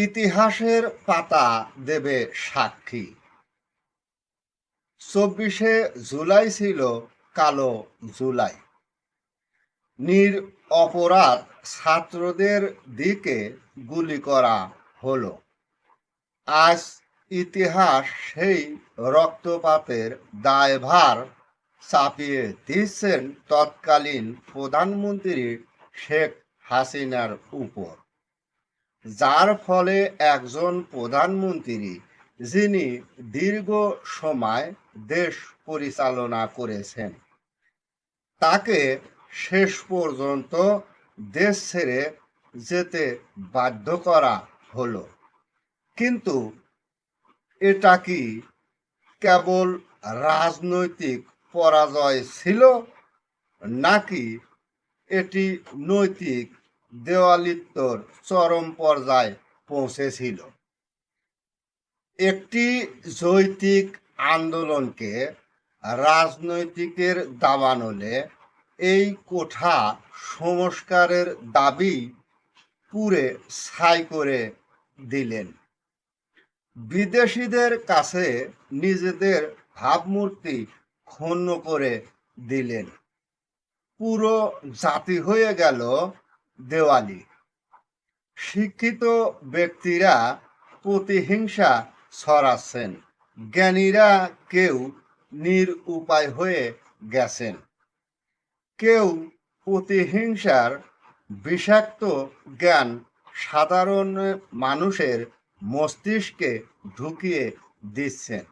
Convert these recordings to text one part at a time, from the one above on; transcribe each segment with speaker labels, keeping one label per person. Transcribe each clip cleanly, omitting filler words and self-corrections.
Speaker 1: ইতিহাসের পাতা দেবে সাক্ষী। 24শে জুলাই ছিল কালো জুলাই। নিরপরাধ ছাত্রদের দিকে গুলি করা হলো। আজ ইতিহাস সেই রক্তপাতের দায়ভার চাপিয়ে দিচ্ছেন তৎকালীন প্রধানমন্ত্রী শেখ হাসিনার উপর, যার ফলে একজন প্রধানমন্ত্রী যিনি দীর্ঘ সময় দেশ পরিচালনা করেছেন, তাকে শেষ পর্যন্ত দেশ ছেড়ে যেতে বাধ্য করা হলো। কিন্তু এটা কি কেবল রাজনৈতিক পরাজয় ছিল, নাকি এটি নৈতিক দেওয়ালিত্বর চরম পর্যায়ে পৌঁছেছিল? একটি যৌক্তিক আন্দোলনকে রাজনৈতিকের দাবানলে এই কোঠা সংস্কারের দাবি পুড়ে ছাই করে দিলেন। বিদেশিদের কাছে নিজেদের ভাবমূর্তি ক্ষুণ্ণ করে দিলেন। পুরো জাতি হয়ে গেল দেওয়ালি। শিক্ষিত ব্যক্তিরা প্রতিহিংসা ছড়াচ্ছেন, জ্ঞানীরা কেউ নিরুপায় হয়ে গেছেন, কেউ প্রতিহিংসার বিষাক্ত জ্ঞান সাধারণ মানুষের মস্তিষ্কে ঢুকিয়ে দিচ্ছেন।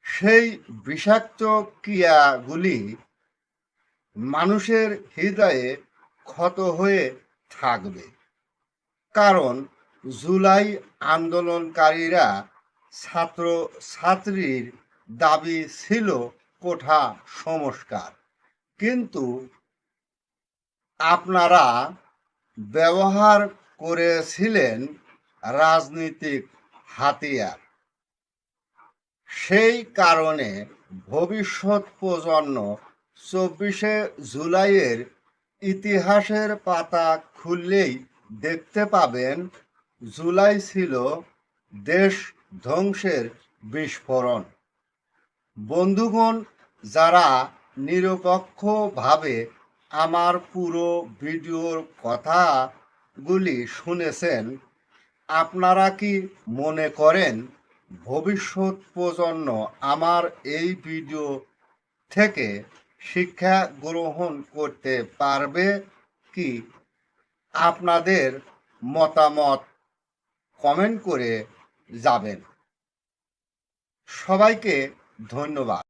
Speaker 1: সেই বিষাক্ত ক্রিয়াগুলি মানুষের হৃদয়ে ক্ষত হয়ে থাকবে, কারণ জুলাই আন্দোলনকারীরা ছাত্র ছাত্রীর দাবি ছিল কোঠা সংস্কার, কিন্তু আপনারা ব্যবহার করেছিলেন রাজনৈতিক হাতিয়ার। সেই কারণে ভবিষ্যৎ প্রজন্ম 24শে জুলাইয়ের ইতিহাসের পাতা খুললেই দেখতে পাবেন, জুলাই ছিল দেশ ধ্বংসের বিস্ফোরণ। বন্ধুগণ, যারা নিরপেক্ষভাবে আমার পুরো ভিডিওর কথাগুলি শুনেছেন, আপনারা কি মনে করেন ভবিষ্যৎ প্রজন্ম আমার এই ভিডিও থেকে শিক্ষা গ্রহণ করতে পারবে কি? আপনাদের মতামত কমেন্ট করে যাবেন। সবাইকে ধন্যবাদ।